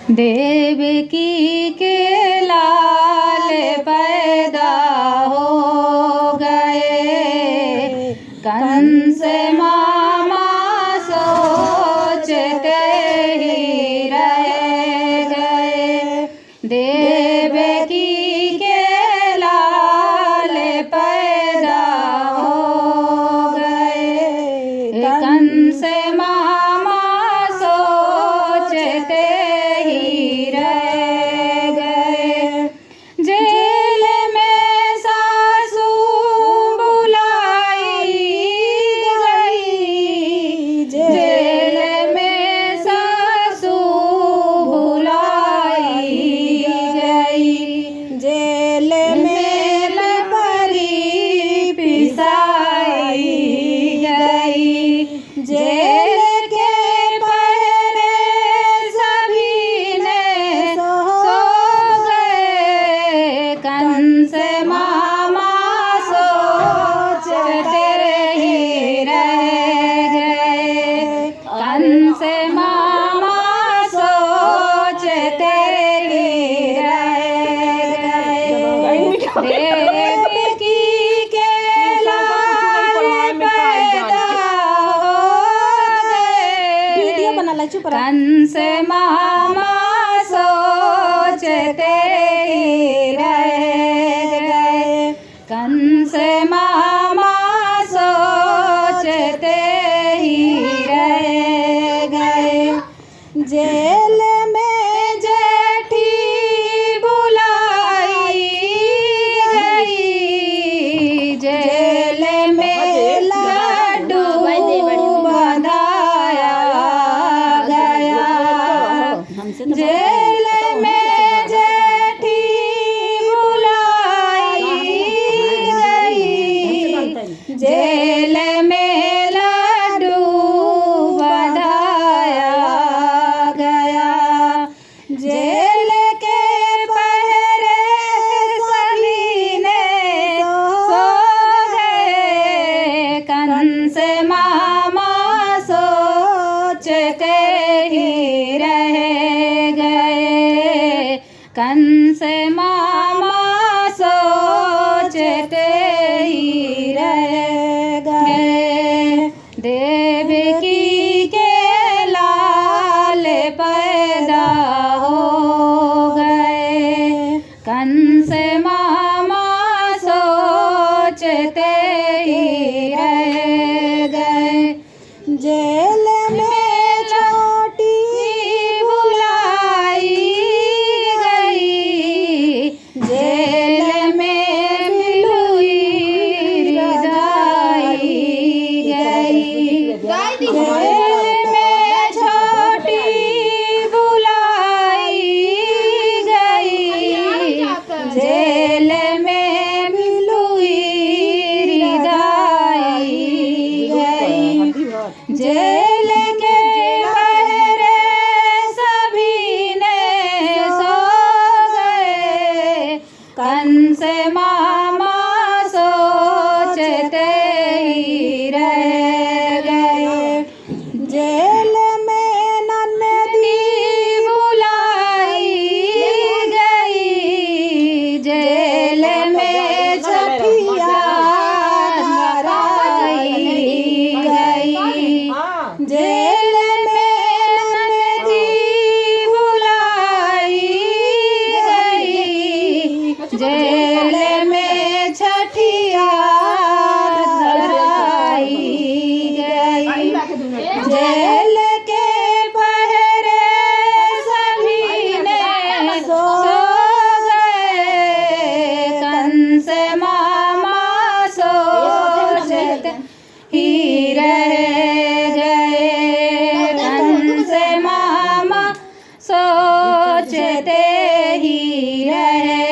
देवकी के लाल पैदा हो गए, कंस मामा सोचते ही रह गए। देवकी के लाल पैदा हो गए, कंस मामा सोचते ही रह गए। जेल में सासू बुलाई गई, जेल में सासू बुलाई गई, जेल में लपरी पिसाई गई। जेल के पहरे सभी ने सो गए, कंस मामा सोचते ही रह गए, कंस मामा सोचते ही रह गए। देवकी के लाल पैदा हो गए, कंस मामा सोचते ही रह गए, कंस मामा सोचते ही रह गए। जेल में जेठी बुलाई गई, जेल में लड्डू बंधाया गया। जेल में जेठी बुलाई गई, जेल में लड्डू बंधाया गया। जेल के पहरे सभी ने सो गए, कंस मामा सोचते ही रह गए, कंस मामा सोचते ही रह गए। देवकी के लाल पैदा हो गए, कंस मामा सोचते ही रह गए। जेल में छोटी बुलाई गई, जेल में बिलुई रिदाई गई। जेल में छोटी बुलाई गई, जेल में बिलुई रिदाई गई। जेल के पहरे सभी ने सो गए, कंस मामा सोचते ही रह गए। जेल में नन्दी बुलाई गई, जेल में छठिया धराई गई। जेल में नन्दी बुलाई गई, जेल में छठिया धराई गई। जेल के पहरे सभी ने सो गए, कंस मामा सोचते ही रह गए, कंस मामा सोचते ही रह